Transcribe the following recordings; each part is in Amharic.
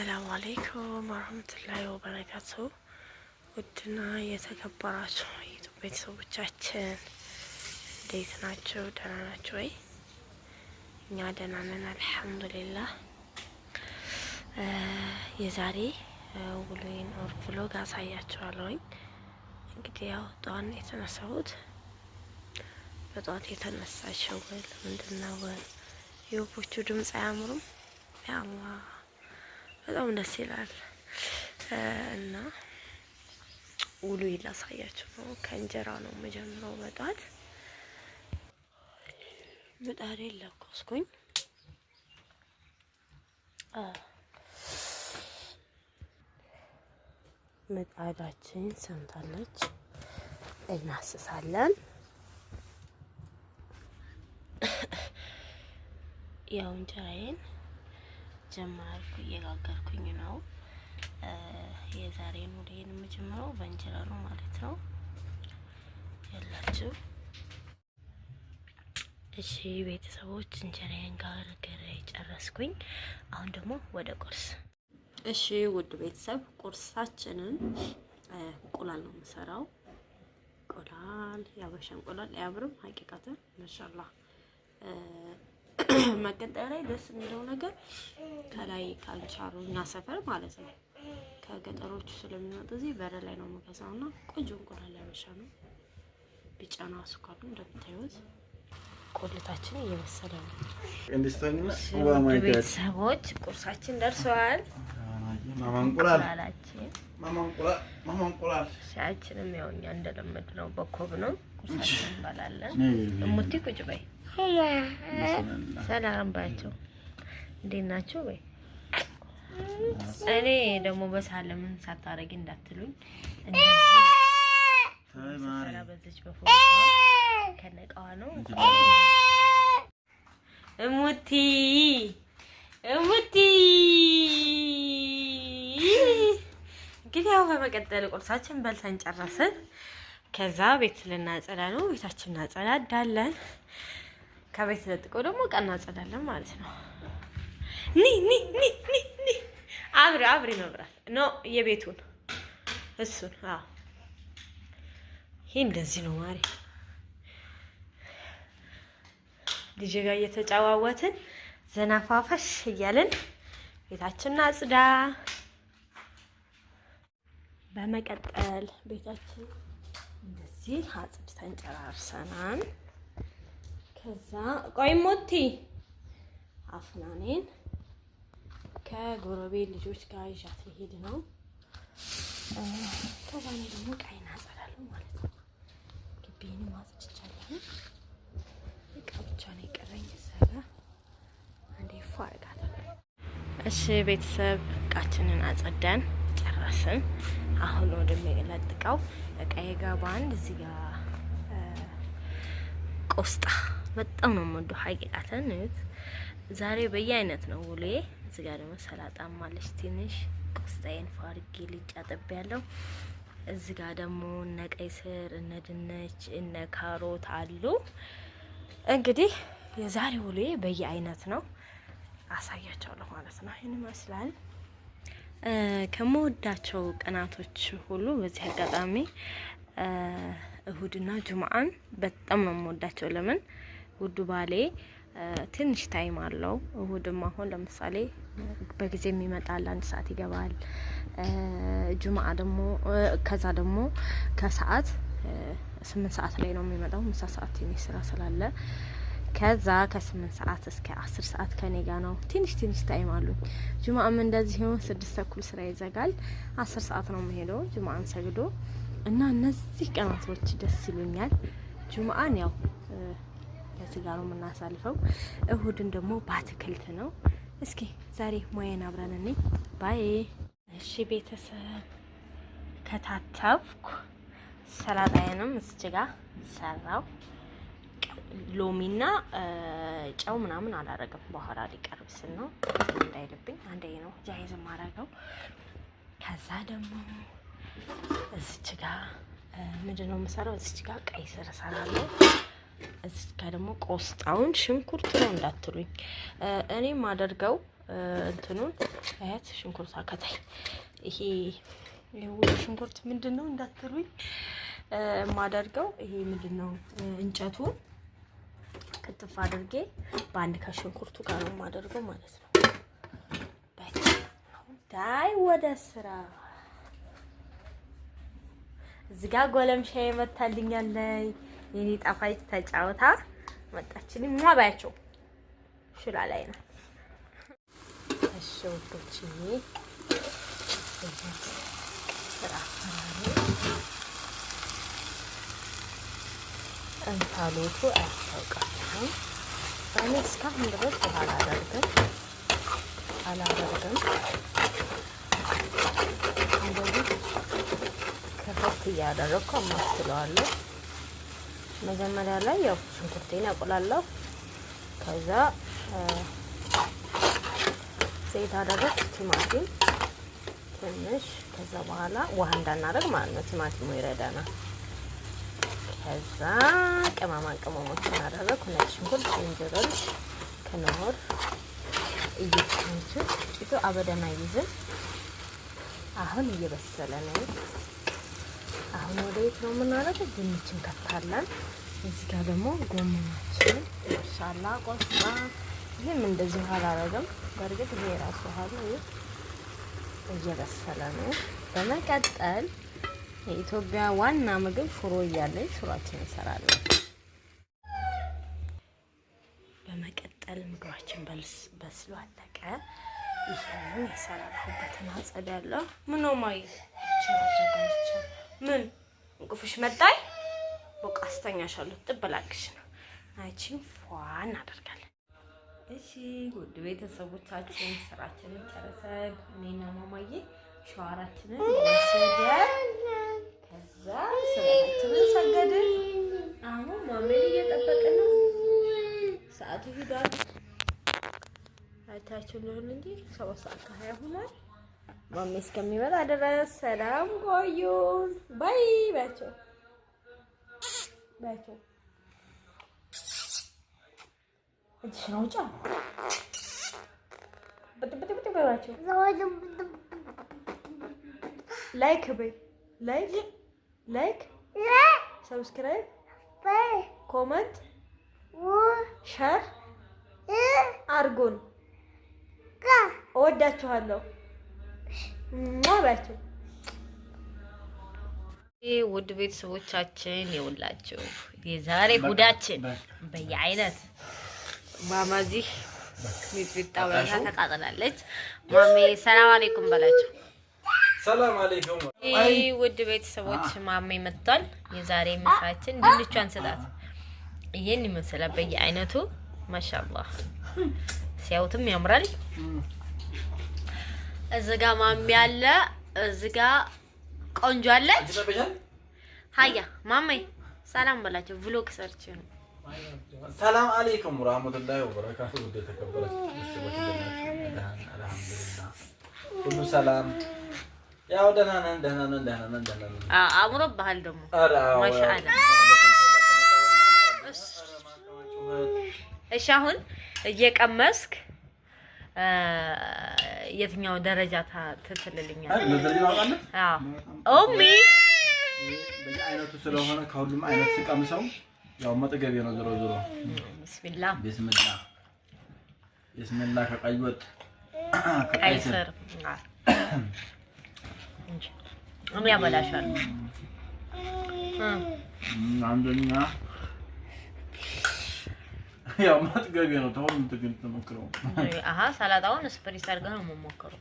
السلام عليكم ورحمة الله وبركاته. ودنا የተከበራችሁ የዩቲዩብ ቤተሰቦቻችን እንዴት ናችሁ? ደህና ናችሁ ወይ? እኛ ደህና ነን አልሐምዱሊላህ። የዛሬ ውሎዬን ኦር ቭሎግ አሳያችኋለሁኝ። እንግዲህ ያው ጠዋት ነው የተነሳሁት። በጠዋት የተነሳሽው ምንድነው? የወፎቹ ድምጽ አያምሩም? ያአላህ በጣም ደስ ይላል። እና ውሎ ላሳያችሁ ነው። ከእንጀራ ነው መጀመሪያው። በጧት ምጣዴ ለኮስኩኝ። ምጣዳችን ሰምታለች። እናስሳለን። ያው እንጀራዬን ጀማርኩ እየጋገርኩኝ ነው። የዛሬን ውሎዬን የምጀምረው በእንጀራ ነው ማለት ነው። ያላችሁ እሺ ቤተሰቦች፣ እንጀራዬን ጋግሬ ጨረስኩኝ። አሁን ደግሞ ወደ ቁርስ። እሺ ውድ ቤተሰብ፣ ቁርሳችንን እንቁላል ነው የምሰራው። እንቁላል ያበሻ እንቁላል አያምርም? ሀቂቃተን ማሻአላህ። መቀጠያ ላይ ደስ የሚለው ነገር ከላይ ካንቻሩ እኛ ሰፈር ማለት ነው ከገጠሮቹ ስለሚመጡ እዚህ በር ላይ ነው የምገዛውና ቆንጆ እንቁላል ያበሻ ነው። ቢጫ ነው አስኳሉ። እንደምታዩት ቆልታችን እየበሰለ ነው። ቤተሰቦች ቁርሳችን ደርሰዋል። ሻያችንም ያው እኛ እንደለመድነው በኮብ ነው ቁርሳችን እንበላለን። እሙቲ ቁጭ በይ። ሰላም ባቸው። እንዴት ናችሁ? ወይ እኔ ደግሞ በሳለ ምን ሳታረጊ እንዳትሉኝ። እንደዚህ ሰራ በዚች በፎቃ ከነቃዋ ነው። እሙቲ እንግዲህ ያው በመቀጠል ቁርሳችን በልተን ጨረስን። ከዛ ቤት ልናጸዳ ነው። ቤታችንን እናጸዳዳለን። ከቤት ለጥቆ ደግሞ ቀና እናጸዳለን ማለት ነው። ኒ አብሪ መብራት ኖ የቤቱን እሱን። አዎ ይሄ እንደዚህ ነው ማሪ። ልጅ ጋር እየተጫዋወትን ዘናፋፈሽ እያልን ቤታችንን አጽዳ። በመቀጠል ቤታችን እንደዚህ አጽድተን ጨራርሰናል። ከዛ ቆይ ሞቲ አፍናኔን ከጎረቤት ልጆች ጋር ይዣት ሊሄድ ነው። ከዛ እኔ ደግሞ ቀይና አጸዳለሁ ማለት ነው። ግቢዬን ማጽድቻለሁ። እቃ ብቻ ነው የቀረኝ። ሰራ አንዴ ፏርጋለሁ። እሺ ቤተሰብ እቃችንን አጸዳን ጨረስን። አሁን ወደሚለጥቀው እቃዬ ጋር በአንድ እዚህ ጋር ቆስጣ በጣም ነው የምወደው ሀቂቃተን። ዛሬ በየአይነት ነው ውሎዬ። እዚህ ጋር ደግሞ ሰላጣም አለች ትንሽ። ቆስጣዬን ፋርጌ ልጭ አጥቤያለሁ። እዚህ ጋር ደግሞ እነ ቀይ ስር፣ እነ ድንች፣ እነ ካሮት አሉ። እንግዲህ የዛሬ ውሎዬ በየአይነት ነው። አሳያቸዋለሁ ማለት ነው። ይሄን ይመስላል። ከመወዳቸው ቀናቶች ሁሉ በዚህ አጋጣሚ እሁድና ጁምአን በጣም ነው የምወዳቸው። ለምን ውዱ ባሌ ትንሽ ታይም አለው። እሁድም አሁን ለምሳሌ በጊዜ የሚመጣል 1 ሰዓት ይገባል። ጁምአ ደግሞ ከዛ ደግሞ ከሰዓት 8 ሰዓት ላይ ነው የሚመጣው። ምሳ ሰዓት ትንሽ ስራ ስላለ ከዛ ከ8 ሰዓት እስከ 10 ሰዓት ከኔ ጋር ነው። ትንሽ ታይም አሉኝ። ጁምአም እንደዚህ ነው። 6 ተኩል ስራ ይዘጋል። 10 ሰዓት ነው የሚሄደው ጁምአን ሰግዶ እና እነዚህ ቀናቶች ደስ ይሉኛል። ጁምአን ያው ከዚህ ጋር ነው የምናሳልፈው። እሁድን ደግሞ በአትክልት ነው። እስኪ ዛሬ ሙያዬን አብረን እንይ። ባይ። እሺ ቤተሰብ ከታተፍኩ ሰላጣዬንም እዚህ ጋር ሰራው። ሎሚና ጨው ምናምን አላረግም። በኋላ ሊቀርብ ስል ነው እንዳይልብኝ አንዴ ነው ጃይዝ ማረገው። ከዛ ደግሞ እዚህ ጋር ምንድነው የምሰራው? እዚህ ጋር ቀይ ስር እሰራለሁ። እዚህ ጋር ደግሞ ቆስጣውን ሽንኩርት ነው እንዳትሉኝ። እኔ ማደርገው እንትኑን አያት ሽንኩርት አከታይ ይሄ ሽንኩርት ምንድነው እንዳትሉኝ። ማደርገው ይሄ ምንድነው እንጨቱን ክትፍ አድርጌ በአንድ ከሽንኩርቱ ጋር ነው ማደርገው ማለት ነው። ዳይ ወደ ስራ። እዚህ ጋር ጎለምሻ መታልኛለይ የኔ ጣፋጭ ተጫውታ መጣችልኝ። ማባያቸው ሽላ ላይ ነው። እሺ ወዶች ስራ እንታሎቱ አያስታውቃችሁም። እኔ እስካሁን ድረስ አላደርግም እንደዚህ ከፈት እያደረኩ አማስለዋለሁ። መጀመሪያ ላይ ያው ሽንኩርቴን አቆላለሁ። ከዛ ዘይት አደረኩ፣ ቲማቲም ትንሽ፣ ከዛ በኋላ ውሃ እንዳናደርግ ማለት ነው። ቲማቲሙ ይረዳናል። ከዛ ቅመማ ቅመሞችን አደረኩ፣ ነጭ ሽንኩርት፣ ዝንጅብል፣ ከነሆር እየተንቹት ጭቶ አበደና ይዘን አሁን እየበሰለ ነው። አሁን ወደ የት ነው የምናደርገው? ድንችን ከታለን። እዚህ ጋር ደግሞ ጎመናችን ሻላ ቆስጣ። ይሄም እንደዚህ አላረገም። በርግጥ ይሄ ራሱ ሀሉ እየበሰለ ነው። በመቀጠል የኢትዮጵያ ዋና ምግብ ሽሮ እያለኝ ሽሮአችን እንሰራለን። በመቀጠል ምግባችን በስሎ አለቀ። ይሄንን የሰራሁበትን አጸዳለሁ። ምን ነው ማይ ምን እንቁፍሽ መጣይ በቃ አስተኛሻለሁ። ጥበላክሽ ነው አይቺን ፏን እናደርጋለን። እሺ ውድ ቤተሰቦቻችን ስራችንን ጨርሰን እኔና ማማዬ ሻወራችንን ወሰደን ከዛ ሰላታችንን ሰገድን። አሁን ማሜን እየጠበቅን ነው። ሰዓቱ ሄዷል። አይታችሁ እንደሆነ እንጂ 7:20 ሆኗል። ማሜ እስከሚመጣ ድረስ ሰላም ቆዩን። ባይ ባቸው ባቸው እሺ ነው ጫ በጥብጥ ባቸው ላይክ በይ ላይክ ሰብስክራይብ ኮሜንት ሸር አርጉን። እወዳችኋለሁ። ማባችሁ ውድ ቤተሰቦቻችን ይውላችሁ የዛሬ ጉዳችን በየአይነት ማማዚህ ሚጥጣ ወራታ ተቃጠላለች። ማሜ ሰላም አለይኩም በላችሁ። ሰላም አለይኩም። ውድ ቤተሰቦች ማሜ መጥቷል። የዛሬ ምሳችን ድንቿን ስጣት ይሄን ይመስላል በየአይነቱ ማሻአላህ ሲያውትም ያምራል። እዚጋ ማሜ አለ፣ እዚጋ ቆንጆ አለች። ሃያ ማሜ ሰላም በላችሁ። ቭሎግ ሰርች ነው። ሰላም አለይኩም ወራህመቱላሂ ወበረካቱ። ወደ ተከበራችሁ አልሐምዱሊላህ ሁሉ ሰላም። ያው ደህና ነን። አምሮ ባህል ደግሞ ማሻአላህ። እሺ አሁን እየቀመስክ የትኛው ደረጃ ትትልልኛል? አዎ ኦሚ በየአይነቱ ስለሆነ ከሁሉም አይነት ሲቀምሰው ያው መጠገብ ነው። ዞሮ ቢስሚላህ ከቀይ ወጥ ከቀይ ስር እኔ ያበላሻል። አንደኛ ያው መጥገብ ነው። ተውም ትግል ተሞክረው ሰላጣውን ስፕሪስ አድርገህ ነው የምሞክረው።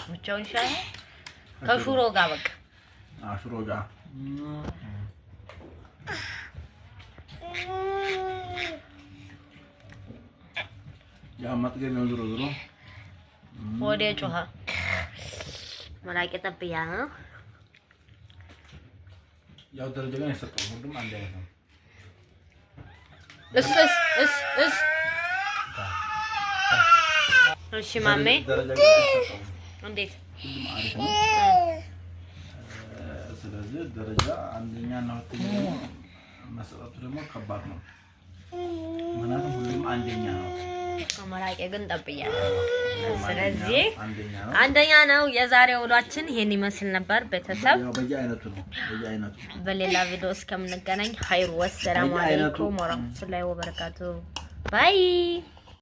ብቻውን ሻይ ከሹሮ ጋር በቃ ሽሮ ጋር ያው መጥገብ ነው። ዞሮ ወደ ጮሃ መላቂ ጠብያ ነው። ያው ደረጃ ላይ ተሰጠው። ሁሉም አንድ አይነት ነው። እስ እሺ ማሜ እንዴት ሁሉም አሪፍ ነው። ስለዚህ ደረጃ አንደኛ እና ሁለተኛ መሰጠቱ ደግሞ ከባድ ነው። ምክንያቱም ሁሉም አንደኛ ነው። አማራጭ ግን ጠብያለሁ። ስለዚህ አንደኛ ነው። የዛሬው ውሏችን ይሄን ይመስል ነበር። ቤተሰብ በየአይነቱ ነው። በየአይነቱ በሌላ ቪዲዮ እስከምንገናኝ ኸይር ወሰላሙ አለይኩም ወራህመቱላሂ ወበረካቱ ባይ